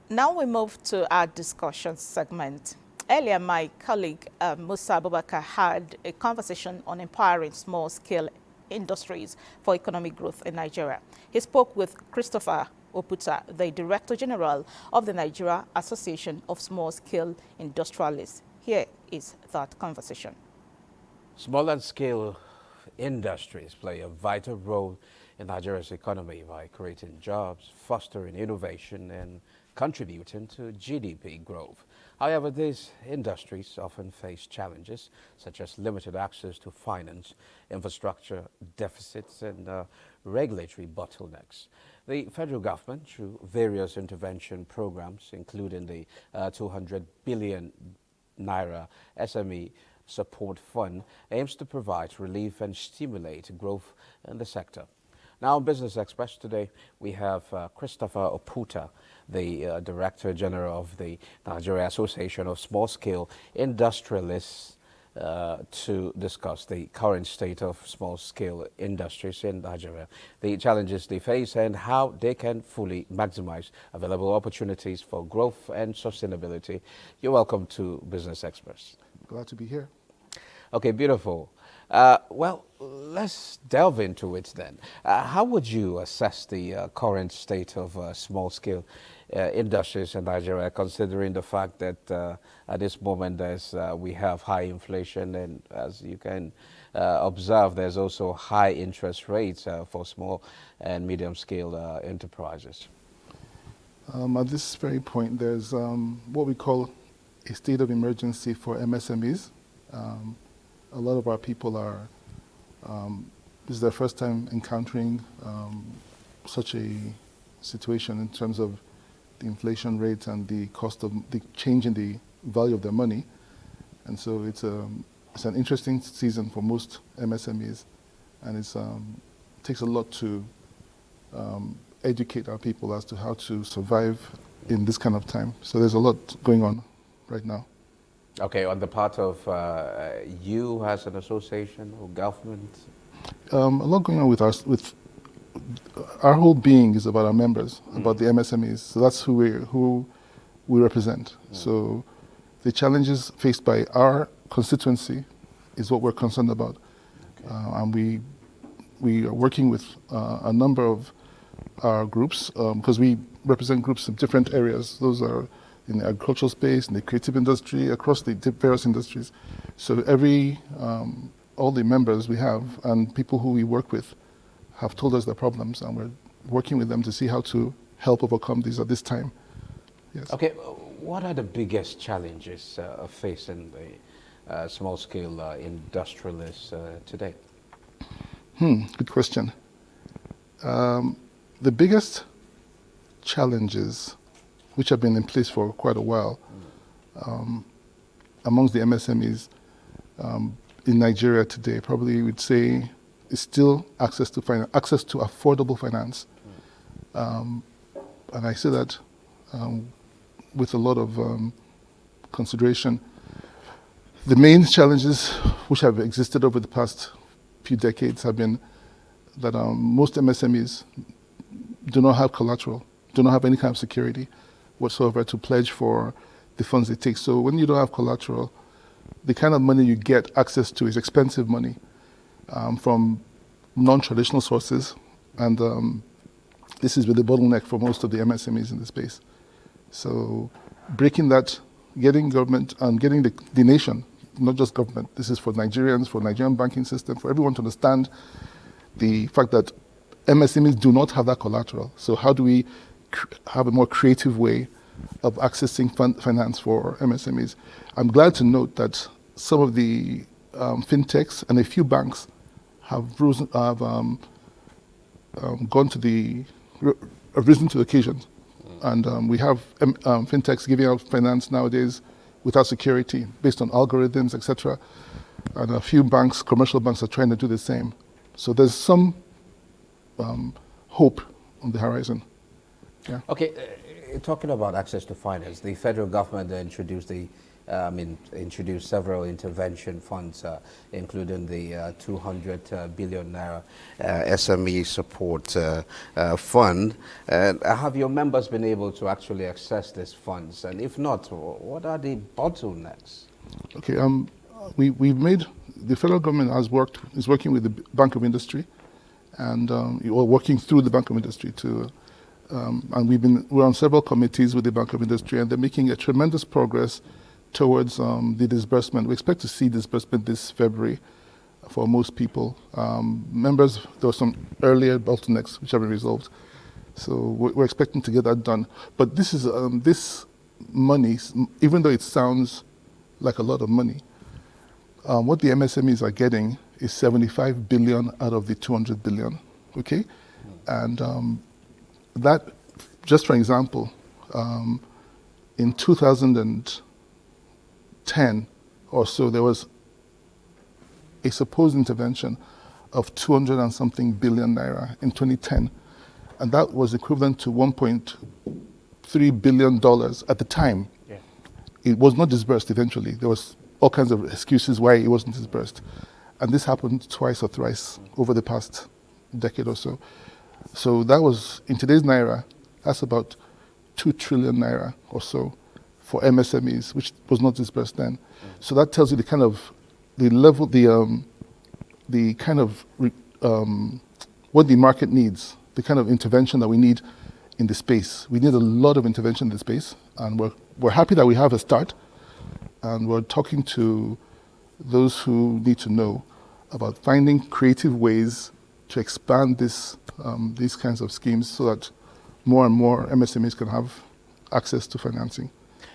Now we move to our discussion segment. Earlier, my colleague Musa Abubakar had a conversation on empowering small-scale industries for economic growth in Nigeria. He spoke with Christopher Oputa, the Director General of the Nigeria Association of Small-Scale Industrialists. Here is that conversation. Small and scale industries play a vital role in Nigeria's economy by creating jobs, fostering innovation, and contributing to GDP growth. However, these industries often face challenges such as limited access to finance, infrastructure deficits, and regulatory bottlenecks. The federal government, through various intervention programs, including the 200 billion naira SME Support Fund, aims to provide relief and stimulate growth in the sector. Now, on Business Express today, we have Christopher Oputa, the Director General of the Nigeria Association of Small-Scale Industrialists, to discuss the current state of small-scale industries in Nigeria, the challenges they face, and how they can fully maximize available opportunities for growth and sustainability. You're welcome to Business Express. Glad to be here. Okay, beautiful. Well, let's delve into it then. How would you assess the current state of small-scale industries in Nigeria, considering the fact that at this moment we have high inflation, and as you can observe, there's also high interest rates for small and medium-scale enterprises? At this very point, there's what we call a state of emergency for MSMEs. A lot of our people are, this is their first time encountering such a situation in terms of the inflation rate and the cost of the change in the value of their money. And so it's an interesting season for most MSMEs, and it takes a lot to educate our people as to how to survive in this kind of time. So there's a lot going on right now. Okay, on the part of you as an association or government? A lot going on with our whole being is about our members, about the MSMEs. So that's who we represent. So the challenges faced by our constituency is what we're concerned about. Okay. And we are working with a number of our groups because we represent groups in different areas. Those are in the agricultural space, in the creative industry, across the various industries. So all the members we have and people who we work with have told us their problems, and we're working with them to see how to help overcome these at this time. Yes. Okay, what are the biggest challenges facing the small-scale industrialists today? Good question. The biggest challenges, which have been in place for quite a while, amongst the MSMEs in Nigeria today, probably would say is still access to affordable finance. And I say that with a lot of consideration. The main challenges which have existed over the past few decades have been that most MSMEs do not have collateral, do not have any kind of security whatsoever to pledge for the funds they take. So when you don't have collateral, the kind of money you get access to is expensive money from non-traditional sources, and this is with the bottleneck for most of the MSMEs in the space. So breaking that, getting government and getting the nation, not just government, this is for Nigerians, for Nigerian banking system, for everyone to understand the fact that MSMEs do not have that collateral. So how do we have a more creative way of accessing finance for MSMEs? I'm glad to note that some of the fintechs and a few banks have risen to the occasion. And we have fintechs giving out finance nowadays without security, based on algorithms, etc. And a few banks, commercial banks, are trying to do the same. So there's some hope on the horizon. Yeah. Okay, talking about access to finance, the federal government introduced introduced several intervention funds, including the 200 billion naira SME support fund. Have your members been able to actually access these funds? And if not, what are the bottlenecks? Okay, we've made, the federal government is working with the Bank of Industry, and we're working through the Bank of Industry to, and we're on several committees with the Bank of Industry, and they're making a tremendous progress towards the disbursement. We expect to see disbursement this February for most people. Members, there were some earlier bottlenecks which have been resolved, so we're expecting to get that done. But this is this money, even though it sounds like a lot of money, what the MSMEs are getting is 75 billion out of the 200 billion. Okay, and that, just for example, in 2010 or so, there was a supposed intervention of 200 and something billion naira in 2010, and that was equivalent to $1.3 billion at the time. Yeah. It was not disbursed eventually. There was all kinds of excuses why it wasn't disbursed, and this happened twice or thrice over the past decade or so. So that was, in today's naira, that's about 2 trillion naira or so for MSMEs, which was not disbursed then. So that tells you the kind of, the level, the kind of, what the market needs, the kind of intervention that we need in the space. We need a lot of intervention in the space, and we're happy that we have a start, and we're talking to those who need to know about finding creative ways to expand these kinds of schemes so that more and more MSMEs can have access to financing.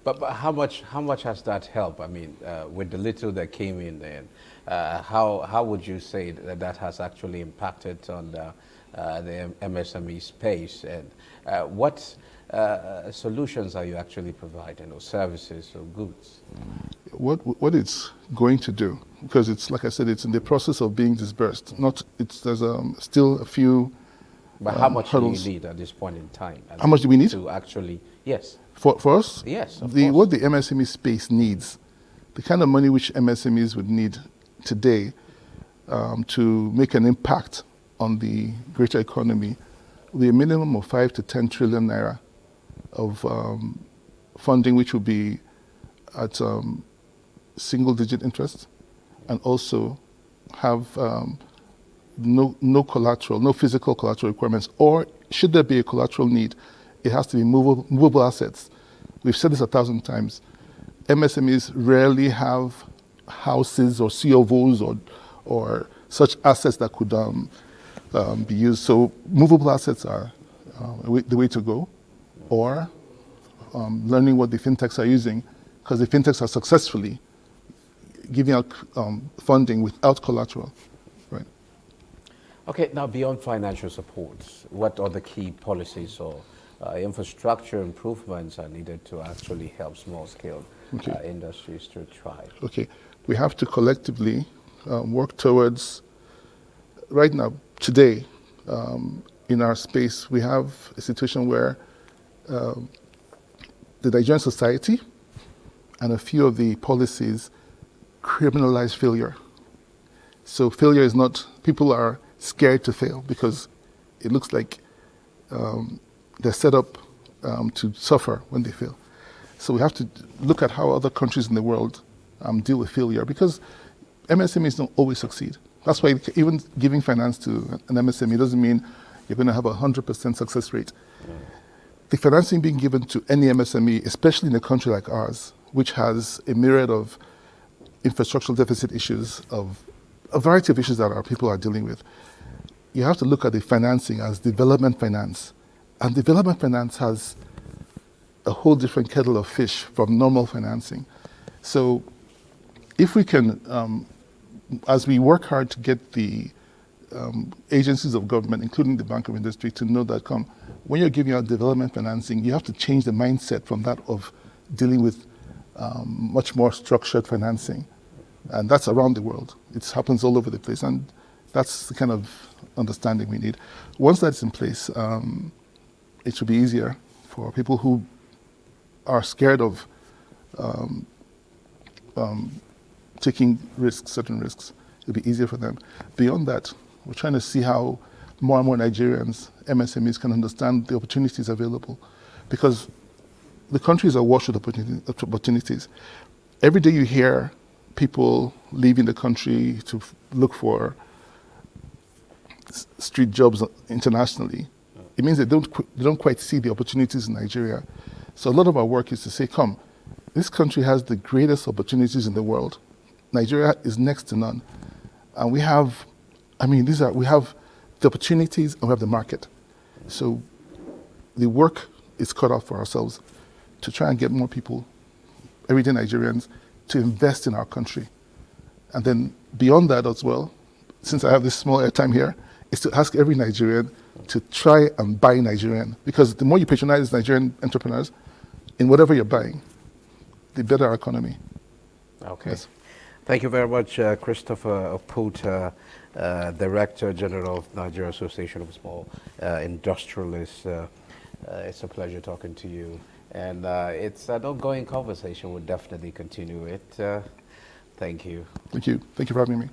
But how much has that helped? I mean, with the little that came in there, how would you say that has actually impacted on the MSME space? And what solutions are you actually providing, or services or goods? What it's going to do, because it's, like I said, it's in the process of being disbursed. There's still a few. But how much hurdles. do you need at this point in time? How much do we need? To actually, yes. For us? Yes, of course. What course. the MSME space needs, the kind of money which MSMEs would need today to make an impact on the greater economy, will be a minimum of 5 to 10 trillion naira of funding, which will be at single-digit interest, and also have no collateral, no physical collateral requirements, or should there be a collateral need, it has to be movable assets. We've said this 1,000 times. MSMEs rarely have houses or COVs or such assets that could be used. So movable assets are the way to go, or learning what the fintechs are using, because the fintechs are successfully giving out funding without collateral. Right. Okay, now beyond financial support, what are the key policies or infrastructure improvements are needed to actually help small-scale industries to thrive? Okay, we have to collectively work towards, right now, today, in our space, we have a situation where the Nigerian society and a few of the policies criminalize failure. So failure is not, people are scared to fail because it looks like they're set up to suffer when they fail. So we have to look at how other countries in the world deal with failure, because MSMEs don't always succeed. That's why even giving finance to an MSME doesn't mean you're going to have a 100% success rate. The financing being given to any MSME, especially in a country like ours, which has a myriad of infrastructural deficit issues, of a variety of issues that our people are dealing with, you have to look at the financing as development finance. And development finance has a whole different kettle of fish from normal financing. So if we can, as we work hard to get the agencies of government, including the Bank of Industry, to know that when you're giving out development financing, you have to change the mindset from that of dealing with much more structured financing. And that's around the world. It happens all over the place. And that's the kind of understanding we need. Once that's in place, it should be easier for people who are scared of taking risks, certain risks. It'll be easier for them. Beyond that, we're trying to see how more and more Nigerians, MSMEs, can understand the opportunities available, because the country is awash with opportunities. Every day you hear people leaving the country to look for street jobs internationally. It means they don't quite see the opportunities in Nigeria. So a lot of our work is to say, come, this country has the greatest opportunities in the world. Nigeria is next to none. And we have, we have the opportunities and we have the market. So the work is cut off for ourselves to try and get more people, everyday Nigerians, to invest in our country. And then beyond that as well, since I have this small airtime here, is to ask every Nigerian to try and buy Nigerian. Because the more you patronize Nigerian entrepreneurs in whatever you're buying, the better our economy. Okay. Yes. Thank you very much, Christopher Oputa, Director General of Nigeria Association of Small Industrialists. It's a pleasure talking to you. And it's an ongoing conversation. We'll definitely continue it. Thank you. Thank you. Thank you for having me.